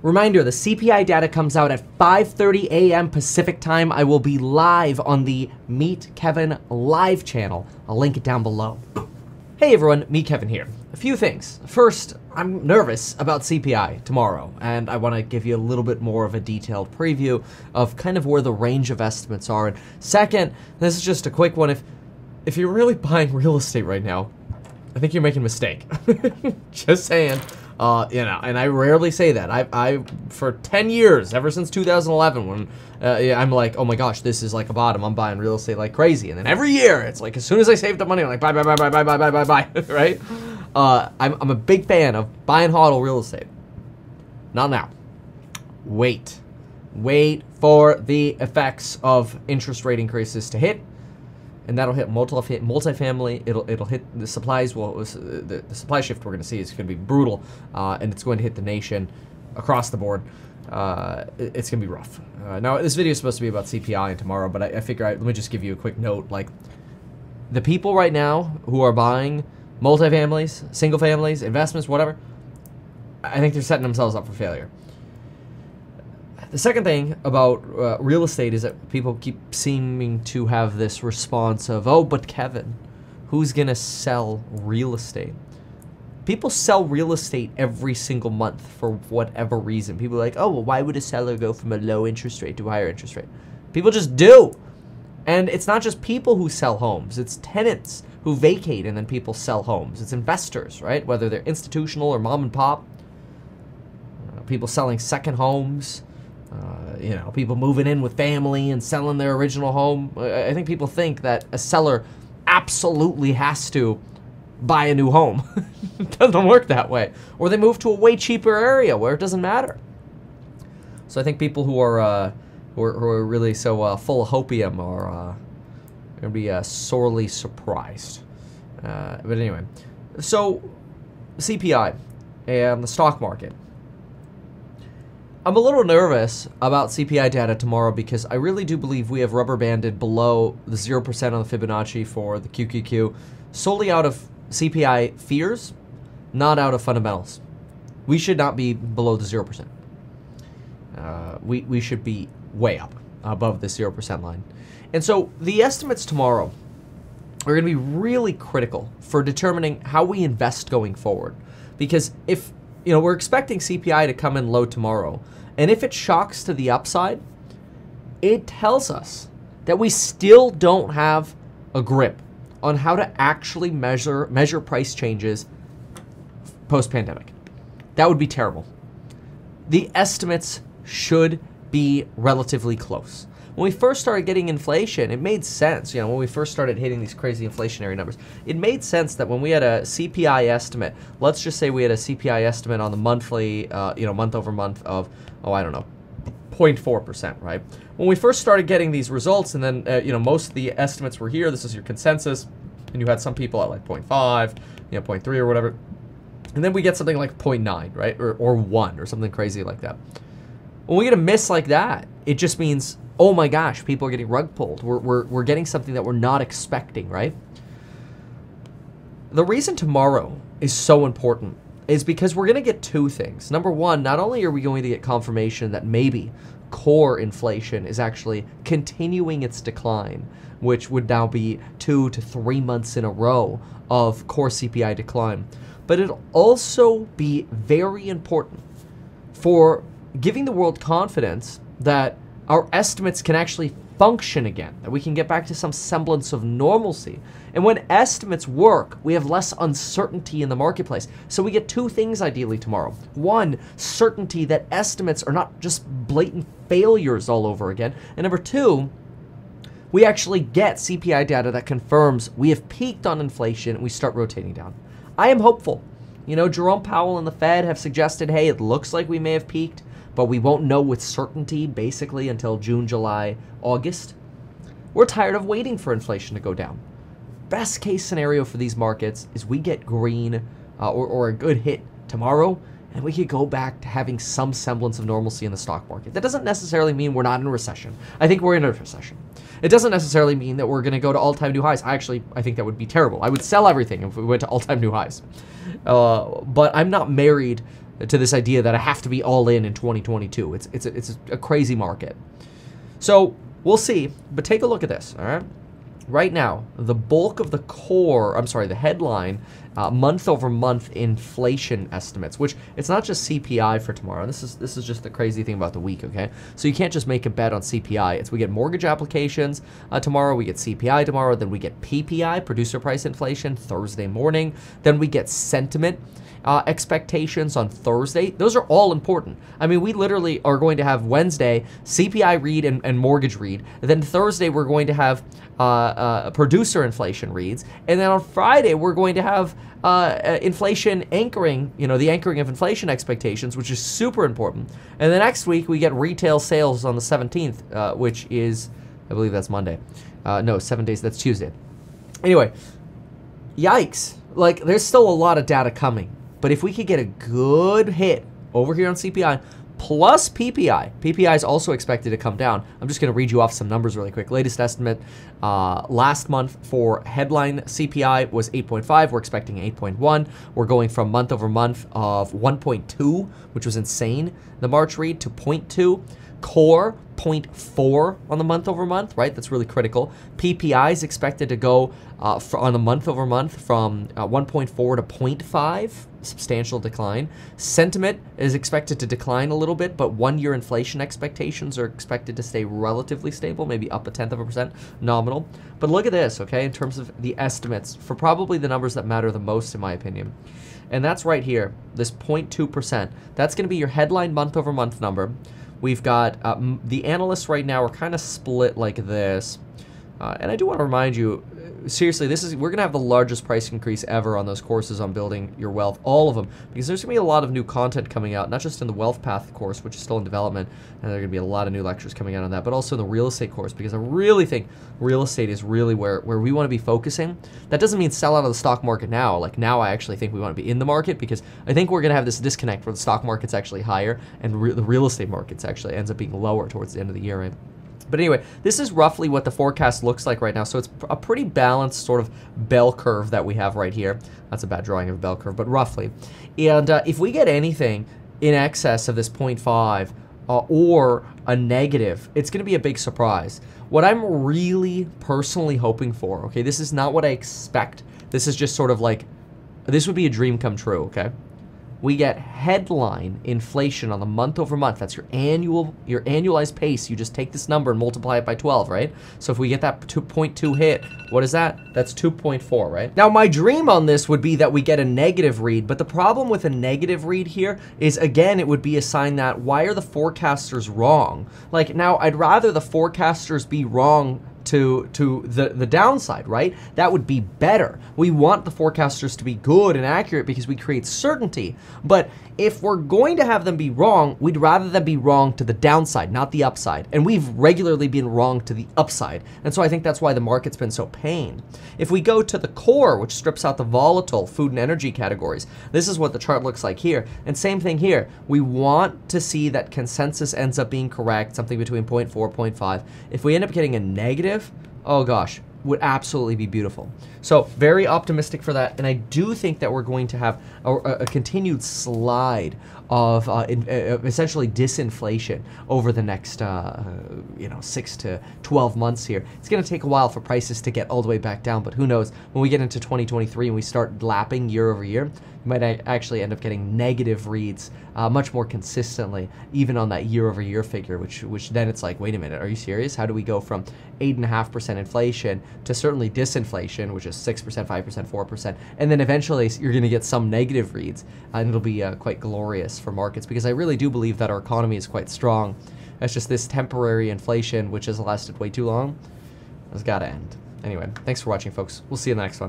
Reminder, the CPI data comes out at 5:30 a.m. Pacific time. I will be live on the Meet Kevin live channel. I'll link it down below. Hey everyone, Meet Kevin here. A few things. First, I'm nervous about CPI tomorrow, and I want to give you a little bit more of a detailed preview of kind of where the range of estimates are. And second, this is just a quick one. If you're really buying real estate right now, I think you're making a mistake. Just saying. You know, and I rarely say that. I for 10 years, ever since 2011, when I'm like, oh my gosh, this is like a bottom. I'm buying real estate like crazy. And then every year, it's like, as soon as I saved up money, I'm like, buy, right? I'm a big fan of buy and hodl real estate. Not now. Wait for the effects of interest rate increases to hit. And that'll hit multifamily. It'll hit the supplies. Well, the supply shift we're going to see is going to be brutal, and it's going to hit the nation across the board. It's going to be rough. Now, this video is supposed to be about CPI and tomorrow, but I figure let me just give you a quick note. Like, the people right now who are buying multifamilies, single families, investments, whatever, I think they're setting themselves up for failure. The second thing about real estate is that people keep seeming to have this response of, oh, but Kevin, who's going to sell real estate? People sell real estate every single month for whatever reason. People are like, oh, well, why would a seller go from a low interest rate to a higher interest rate? People just do. And it's not just people who sell homes. It's tenants who vacate and then people sell homes. It's investors, right? Whether they're institutional or mom and pop. People selling second homes. You know, people moving in with family and selling their original home. I think people think that a seller absolutely has to buy a new home. It doesn't work that way. Or they move to a way cheaper area where it doesn't matter. So I think people who are really so full of hopium are going to be sorely surprised. But anyway, so CPI and the stock market. I'm a little nervous about CPI data tomorrow because I really do believe we have rubber banded below the 0% on the Fibonacci for the QQQ solely out of CPI fears, not out of fundamentals. We should not be below the 0%. We should be way up above the 0% line. And so the estimates tomorrow are going to be really critical for determining how we invest going forward. Because if you know, we're expecting CPI to come in low tomorrow. And if it shocks to the upside, it tells us that we still don't have a grip on how to actually measure price changes post-pandemic. That would be terrible. The estimates should be relatively close. When we first started getting inflation, it made sense. You know, when we first started hitting these crazy inflationary numbers, it made sense that when we had a CPI estimate, let's just say we had a CPI estimate on the monthly, month over month of, I don't know, 0.4%, right? When we first started getting these results, and then, most of the estimates were here, this is your consensus, and you had some people at like 0.5, 0.3 or whatever, and then we get something like 0.9, right? Or 1 or something crazy like that. When we get a miss like that, it just means, oh my gosh, people are getting rug pulled. We're getting something that we're not expecting, right? The reason tomorrow is so important is because we're going to get two things. Number one, not only are we going to get confirmation that maybe core inflation is actually continuing its decline, which would now be 2 to 3 months in a row of core CPI decline, but it'll also be very important for giving the world confidence that our estimates can actually function again, that we can get back to some semblance of normalcy. And when estimates work, we have less uncertainty in the marketplace. So we get two things ideally tomorrow. One, certainty that estimates are not just blatant failures all over again. And number two, we actually get CPI data that confirms we have peaked on inflation and we start rotating down. I am hopeful. You know, Jerome Powell and the Fed have suggested, hey, it looks like we may have peaked, but we won't know with certainty basically until June, July, August. We're tired of waiting for inflation to go down. Best case scenario for these markets is we get green or a good hit tomorrow, and we could go back to having some semblance of normalcy in the stock market. That doesn't necessarily mean we're not in a recession. I think we're in a recession. It doesn't necessarily mean that we're going to go to all-time new highs. I think that would be terrible. I would sell everything if we went to all-time new highs. But I'm not married to this idea that I have to be all in 2022. It's a crazy market. So we'll see, but take a look at this, all right? Right now, the bulk of the headline month-over-month inflation estimates, which it's not just CPI for tomorrow. This is just the crazy thing about the week, okay? So you can't just make a bet on CPI. We get mortgage applications tomorrow, we get CPI tomorrow, then we get PPI, producer price inflation, Thursday morning, then we get sentiment expectations on Thursday. Those are all important. I mean, we literally are going to have Wednesday CPI read and mortgage read. Then Thursday we're going to have producer inflation reads, and then on Friday we're going to have inflation anchoring, the anchoring of inflation expectations, which is super important. And the next week we get retail sales on the 17th, which is, I believe that's Monday. No, 7 days, that's Tuesday. Anyway, yikes. Like, there's still a lot of data coming. But if we could get a good hit over here on CPI plus PPI, PPI is also expected to come down. I'm just going to read you off some numbers really quick. Latest estimate last month for headline CPI was 8.5. We're expecting 8.1. We're going from month over month of 1.2, which was insane, the March read, to 0.2. Core 0.4 on the month over month, right? That's really critical. PPI is expected to go on the month over month from 1.4 to 0.5, substantial decline. Sentiment is expected to decline a little bit, but 1 year inflation expectations are expected to stay relatively stable, maybe up 0.1% nominal. But look at this, okay, in terms of the estimates for probably the numbers that matter the most, in my opinion. And that's right here, this 0.2%. That's going to be your headline month over month number. We've got the analysts right now are kind of split like this. And I do want to remind you, seriously, we're going to have the largest price increase ever on those courses on building your wealth, all of them, because there's going to be a lot of new content coming out, not just in the Wealth Path course, which is still in development, and there are going to be a lot of new lectures coming out on that, but also in the real estate course, because I really think real estate is really where we want to be focusing. That doesn't mean sell out of the stock market now. Like, now I actually think we want to be in the market, because I think we're going to have this disconnect where the stock market's actually higher and the real estate market's actually ends up being lower towards the end of the year, right? But anyway, this is roughly what the forecast looks like right now. So it's a pretty balanced sort of bell curve that we have right here. That's a bad drawing of a bell curve, but roughly. And if we get anything in excess of this 0.5 or a negative, it's going to be a big surprise. What I'm really personally hoping for, okay, this is not what I expect. This is just sort of like, this would be a dream come true, okay? We get headline inflation on the month over month. That's your annualized pace. You just take this number and multiply it by 12, right? So if we get that 2.2 hit, what is that? That's 2.4, right? Now, my dream on this would be that we get a negative read, but the problem with a negative read here is, again, it would be a sign that why are the forecasters wrong? Like, now, I'd rather the forecasters be wrong to the downside, right? That would be better. We want the forecasters to be good and accurate because we create certainty. But if we're going to have them be wrong, we'd rather them be wrong to the downside, not the upside. And we've regularly been wrong to the upside. And so I think that's why the market's been so pain. If we go to the core, which strips out the volatile food and energy categories, this is what the chart looks like here. And same thing here. We want to see that consensus ends up being correct, something between 0.4, 0.5. If we end up getting a negative, oh gosh, would absolutely be beautiful. So very optimistic for that, and I do think that we're going to have a continued slide of essentially disinflation over the next 6 to 12 months here. It's going to take a while for prices to get all the way back down, but who knows, when we get into 2023 and we start lapping year over year, you might actually end up getting negative reads much more consistently, even on that year-over-year figure, which then it's like, wait a minute, are you serious? How do we go from 8.5% inflation to certainly disinflation, which is 6%, 5%, 4%, and then eventually you're going to get some negative reads, and it'll be quite glorious for markets, because I really do believe that our economy is quite strong. That's just this temporary inflation, which has lasted way too long, has got to end. Anyway, thanks for watching, folks. We'll see you in the next one.